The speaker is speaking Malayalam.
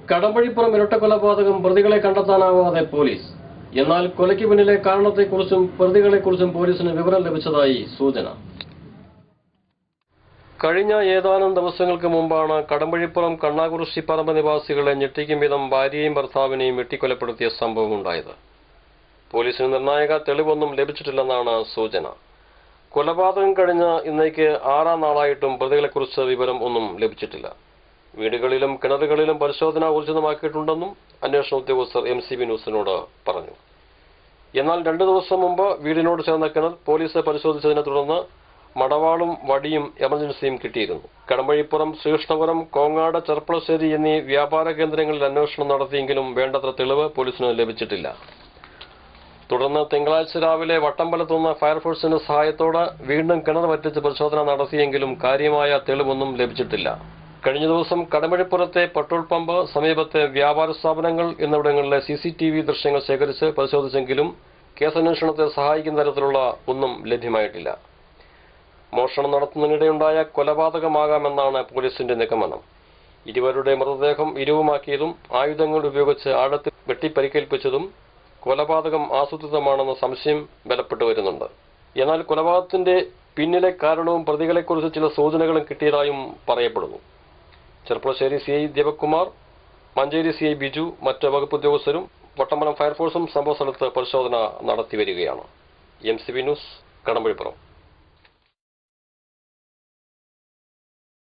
കടമ്പഴിപ്പുറം ഇരട്ടക്കൊലപാതകം പ്രതികളെ കണ്ടെത്താനാവാതെ പോലീസ്. എന്നാൽ കൊലയ്ക്ക് പിന്നിലെ കാരണത്തെക്കുറിച്ചും പ്രതികളെക്കുറിച്ചും പോലീസിന് വിവരം ലഭിച്ചതായി സൂചന. കഴിഞ്ഞ ഏതാനും ദിവസങ്ങൾക്ക് മുമ്പാണ് കടമ്പഴിപ്പുറം കണ്ണാകുറിശ്ശിപ്പറമ്പ് നിവാസികളെ ഞെട്ടിക്കും വിധം ഭാര്യയും ഭർത്താവിനെയും വെട്ടിക്കൊലപ്പെടുത്തിയ സംഭവം ഉണ്ടായത്. പോലീസിന് നിർണായക തെളിവൊന്നും ലഭിച്ചിട്ടില്ലെന്നാണ് സൂചന. കൊലപാതകം കഴിഞ്ഞ് ഇന്നേക്ക് 6-ാം നാളായിട്ടും പ്രതികളെക്കുറിച്ച് വിവരം ഒന്നും ലഭിച്ചിട്ടില്ല. വീടുകളിലും കിണറുകളിലും പരിശോധന ഊർജിതമാക്കിയിട്ടുണ്ടെന്നും അന്വേഷണ ഉദ്യോഗസ്ഥർ MCB ന്യൂസിനോട് പറഞ്ഞു. എന്നാൽ 2 ദിവസം മുമ്പ് വീടിനോട് ചേർന്ന കിണർ പോലീസ് പരിശോധിച്ചതിനെ തുടർന്ന് മടവാളും വടിയും എമർജൻസിയും കിട്ടിയിരുന്നു. കടമ്പഴിപ്പുറം, ശ്രീകൃഷ്ണപുരം, കോങ്ങാട്, ചെർപ്പളശ്ശേരി എന്നീ വ്യാപാര കേന്ദ്രങ്ങളിൽ അന്വേഷണം നടത്തിയെങ്കിലും വേണ്ടത്ര തെളിവ് പോലീസിന് ലഭിച്ചിട്ടില്ല. തുടർന്ന് തിങ്കളാഴ്ച രാവിലെ വട്ടമ്പലത്തുനിന്ന് ഫയർഫോഴ്സിന്റെ സഹായത്തോടെ വീണ്ടും കിണർ വറ്റിച്ച് പരിശോധന നടത്തിയെങ്കിലും കാര്യമായ തെളിവൊന്നും ലഭിച്ചിട്ടില്ല. കഴിഞ്ഞ ദിവസം കടമ്പഴിപ്പുറത്തെ പെട്രോൾ പമ്പ്, സമീപത്തെ വ്യാപാര സ്ഥാപനങ്ങൾ എന്നിവിടങ്ങളിലെ CCTV ദൃശ്യങ്ങൾ ശേഖരിച്ച് പരിശോധിച്ചെങ്കിലും കേസന്വേഷണത്തെ സഹായിക്കുന്ന തരത്തിലുള്ള ഒന്നും ലഭ്യമായിട്ടില്ല. മോഷണം നടത്തുന്നതിനിടെയുണ്ടായ കൊലപാതകമാകാമെന്നാണ് പോലീസിന്റെ നിഗമനം. ഇരുവരുടെ മൃതദേഹം ഇരവുമാക്കിയതും ആയുധങ്ങൾ ഉപയോഗിച്ച് ആഴത്തിൽ വെട്ടിപ്പരിക്കേൽപ്പിച്ചതും കൊലപാതകം ആസൂത്രിതമാണെന്ന സംശയം ബലപ്പെട്ടു വരുന്നുണ്ട്. എന്നാൽ കൊലപാതകത്തിന്റെ പിന്നിലെ കാരണവും പ്രതികളെക്കുറിച്ച് ചില സൂചനകളും കിട്ടിയതായും പറയപ്പെടുന്നു. ചെർപ്പളശ്ശേരി CI ദീപകുമാർ, മഞ്ചേരി CI ബിജു, മറ്റ് വകുപ്പ് ഉദ്യോഗസ്ഥരും വട്ടമ്പലം ഫയർഫോഴ്സും സംഭവസ്ഥലത്ത് പരിശോധന നടത്തിവരികയാണ്. MCB news, Kadampazhipuram.